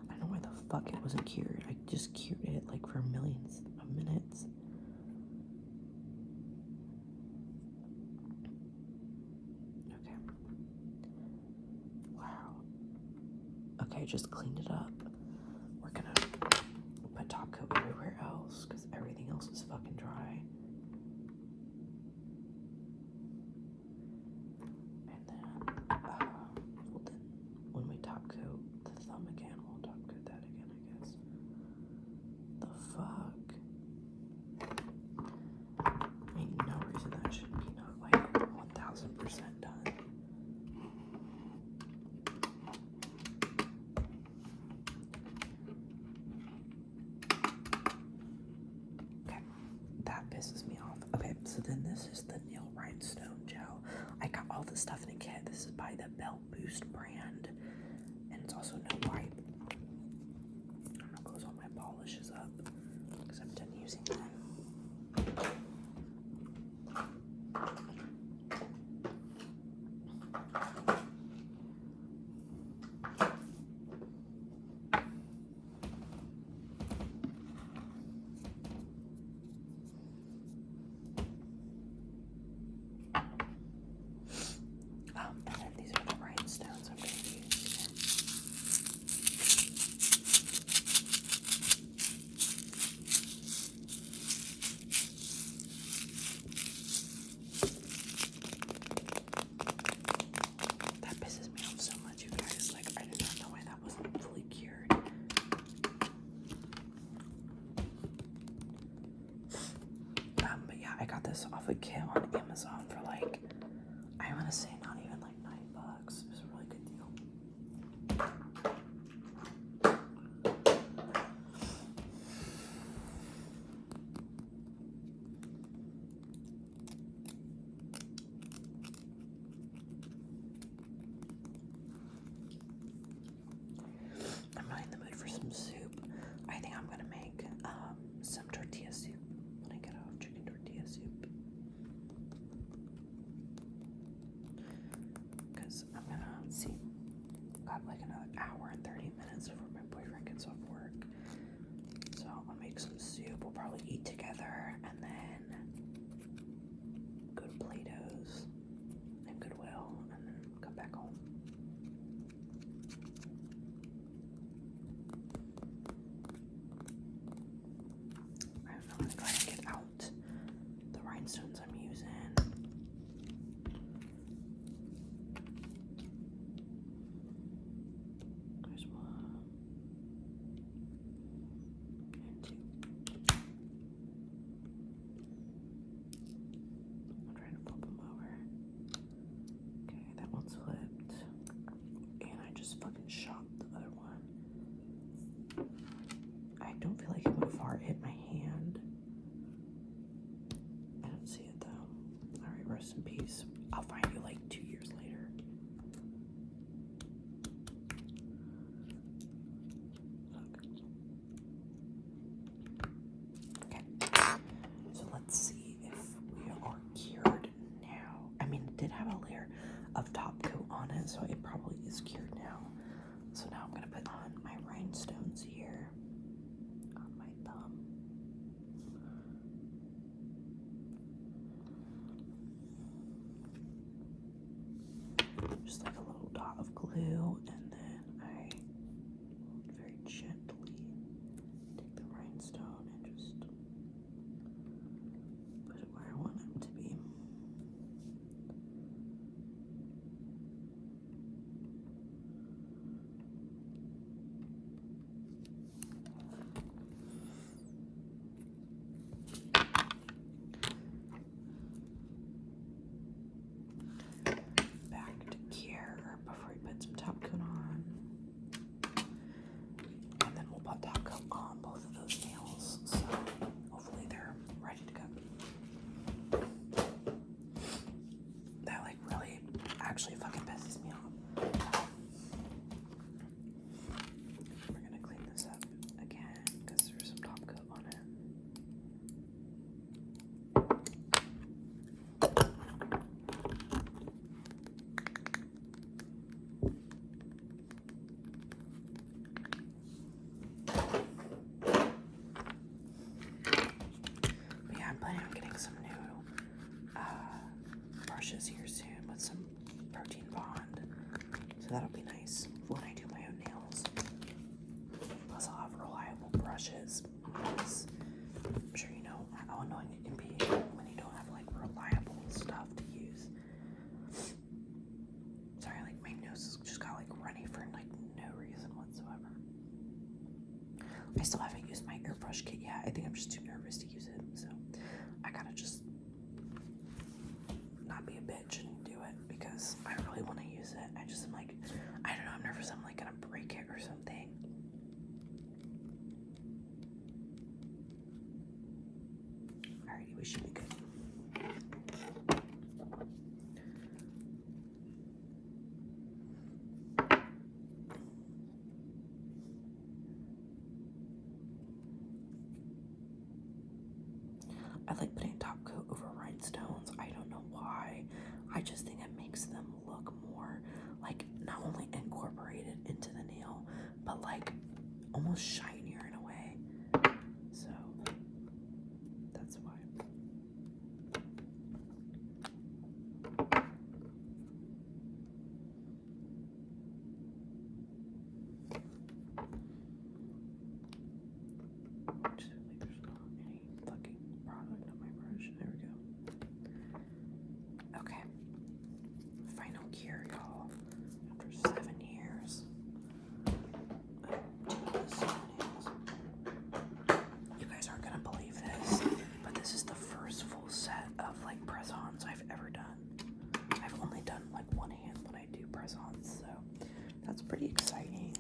I don't know why the fuck it wasn't cured. I just cured it like for millions of minutes. Okay. Wow. Okay, just cleaned it up. We're gonna put top coat everywhere else because everything else is fucking dry. And then, well then, when we top coat the thumb again, we'll top coat that again, I guess. The fuck? Ain't no reason that should be not like 1000% done. Okay, that pisses me off. Okay, so then this is the nail rhinestone gel. I got all this stuff in a kit. This is by the Bell Boost brand, and it's also no wipe. I'm gonna close all my polishes up because I'm done using them. And then these are the rhinestones I'm going to use. That pisses me off so much, you guys. Like, I did not know why that wasn't fully cured. But yeah, I got this off a kit on Amazon for like, I want to say not even like $9. It was a really good deal. I'm not in the mood for some soup. I think I'm gonna make some tortilla soup when I get off. Chicken tortilla soup. Because I'm gonna see. Got like another hour and 30 minutes before my boyfriend gets off work. So I'll make some soup. We'll probably eat together and then go to Plato's and Goodwill and then come back home. I don't know, I'm gonna go ahead and get out the rhinestones I'm using. There's one and two. I'm trying to flip them over. Okay, that one's flipped. And I just fucking shot the other one. I don't feel like it would far hit my hand. I don't see it though. Alright, rest in peace. I'll find you like 2 years later. Fuck. Okay. So let's see if we are cured now. I mean, it did have a layer of top coat on it, so it probably is cured now. So now I'm gonna put on my rhinestones here on my thumb. Just like a little dot of glue, and then I very gently take the rhinestone and just put it where I want it to be. Back to cure before we put some top coat on. some new brushes here soon with some protein bond. So that'll be nice when I do my own nails. Plus I'll have reliable brushes. Because I'm sure you know how annoying it can be when you don't have like reliable stuff to use. Sorry, like my nose just got like runny for like no reason whatsoever. I still haven't used my airbrush kit yet. I think I'm just too nervous to use it. So I gotta just not be a bitch and do it because I really want to use it. I just am like, I don't know, I'm nervous I'm like gonna break it or something. Alrighty, we should be good. I like putting top coat over rhinestones. I don't know why. I just think it makes them look more like not only incorporated into the nail, but like almost shinier in a way. So that's why. Just like there's not any fucking product on my brush. There we go. Okay. Final cure, y'all. After 7 years. You guys aren't gonna believe this, but this is the first full set of like press-ons I've ever done. I've only done like one hand when I do press-ons, so that's pretty exciting.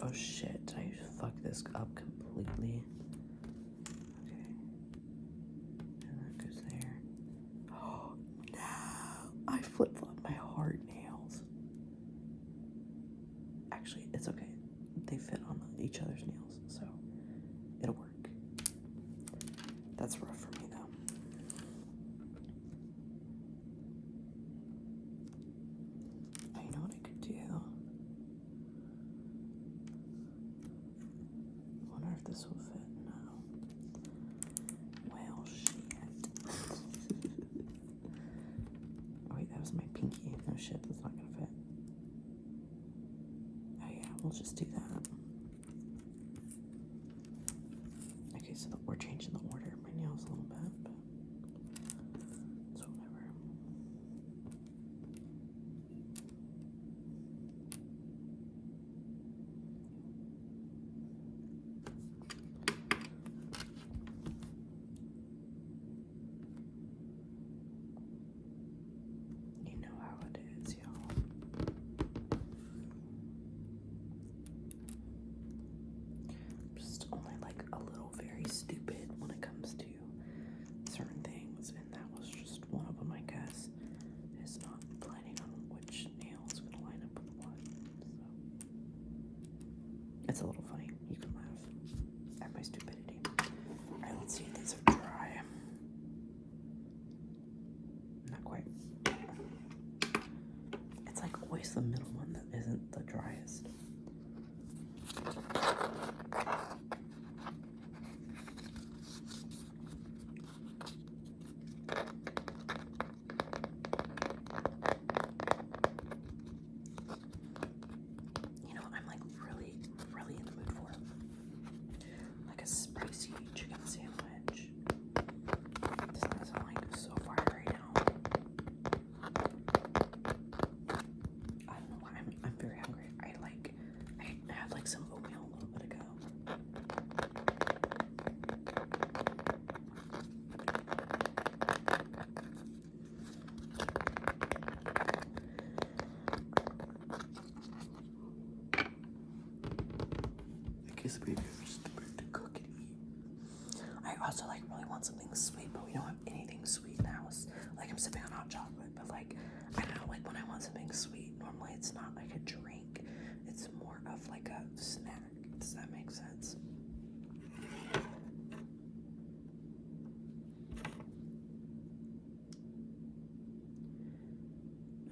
Oh shit, did I just fuck this up completely? Okay. And that goes there. Oh no! I flip-flopped my hard nails. Actually, it's okay. They fit on each other's nails, so it'll work. That's rough for me though. You know what I could do? I wonder if this will fit. No. Well, shit. Oh wait, that was my pinky. No shit, that's not gonna fit. Oh yeah, we'll just do that. Okay, so we're changing the order of my nails a little bit, but it's whatever. You know how it is, y'all. Just only like a little very stupid when it comes to certain things, and that was just one of them, I guess. Is not planning on which nail is going to line up with what. So it's a little funny. You can laugh at my stupidity. Alright, let's see if these are dry. Not quite. It's like always the middle one that isn't the driest. You know what I'm like really, really in the mood for? Like a spicy chicken sandwich. Doesn't that sound like so fire right now? I don't know why I'm very hungry. I had like some oatmeal a little bit ago. I guess maybe I'm just about to cook and eat. I also like really want something sweet, but we don't have anything sweet in the house. Like I'm sipping on hot chocolate, but like I don't know, like when I want something sweet, normally it's not like a drink. snack. Does that make sense?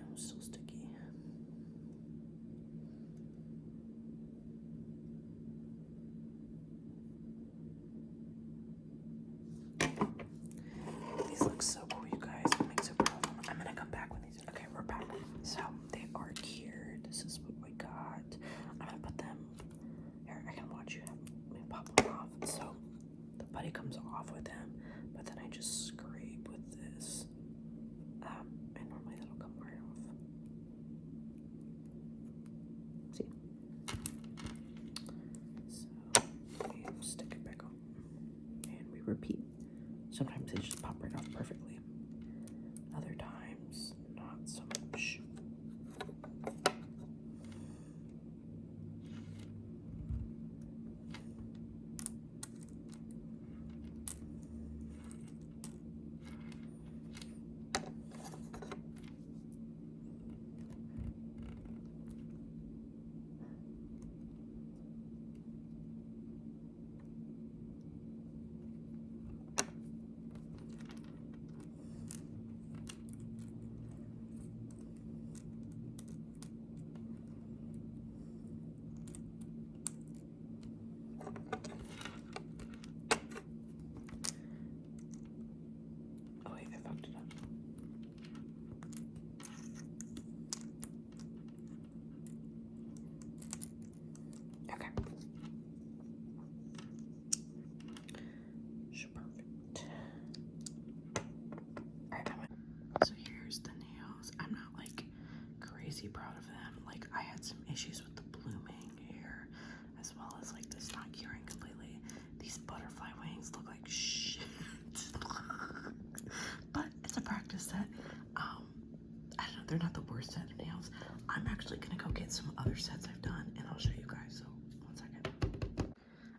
Oh, still sticky. These look so cool, you guys. I'm like so proud of them. I'm gonna come back with these. Okay, we're back. So they are cured. This is what we got. I'm gonna put them here. I can watch you. Let me pop them off. So the putty comes off with them, but then I just scrape with this. And normally that'll come right off. See? So we stick it back on, and we repeat. Sometimes they just pop right off perfectly. Other times, not so much. Oh wait, I fucked it up. Okay. Perfect. Alright, so here's the nails. I'm not like crazy proud of them. Like I had some issues with the blooming here, as well as like this not curing completely. These butterfly wings look like shit. But it's a practice set. I don't know, they're not the worst set of nails. I'm actually gonna go get some other sets I've done and I'll show you guys, so 1 second.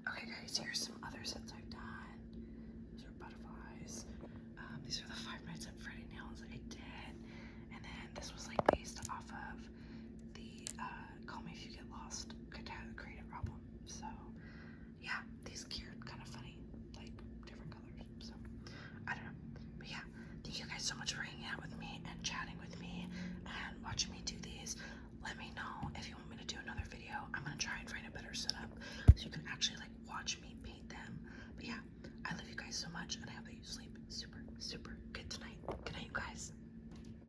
Okay guys, here's some other sets I've done. These are butterflies. These are the Five Nights at Freddy nails I did. And then this was like based off of the Call Me If You Get Lost creative album. So yeah, these cured kind of funny, like different colors. So I don't know. But yeah, thank you guys so much for hanging out with me and chatting with me and watching me do these. Let me know if you want me to do another video. I'm gonna try and find a better setup so you can actually like watch me paint them. But yeah, I love you guys so much and I hope that you sleep